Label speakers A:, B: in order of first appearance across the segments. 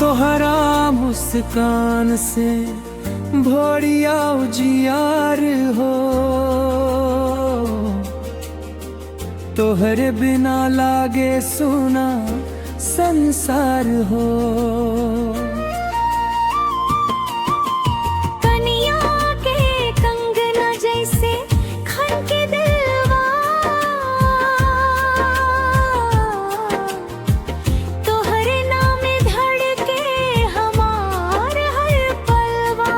A: तोहरा मुस्कान से भोरिया उजियार हो, तोहरे बिना लागे सुना संसार हो।
B: कनिया के कंगना जैसे खनके दिलवा, तोहरे नाम धड़के हमार हर पलवा।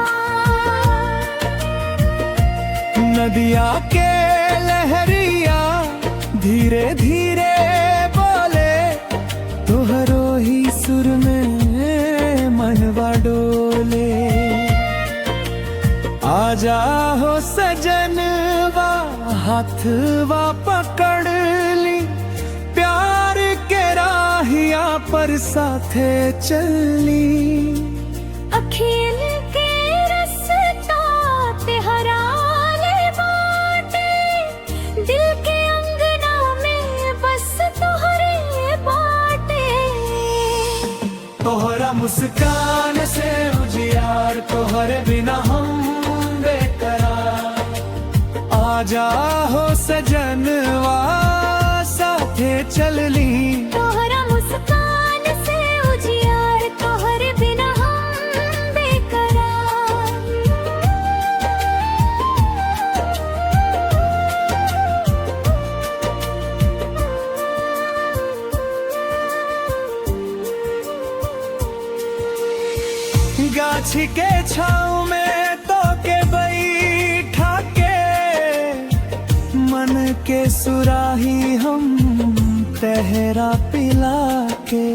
A: नदिया के लहरिया धीरे धीरे बोले, तोहरो ही सुर में मनवा डोले। आजा हो सजनवा हाथवा पकड़ ली, प्यार के राहिया पर साथे चली।
B: अखिल के रस्ता तेहरा ले बाटे, दिल के अंगना में बस तोहरे बाटे।
A: तोहरा मुस्कान से उजियार, तोहरे बिना हम बेकरार। आजा हो सजनवा साथे चलली।
B: तोहरा मुस्कान से उजियार, तोहरे बिना हम बेकरार।
A: गाछी के छाँव में तो के बैठा के, मन के सुराही हम तहरा पिला के।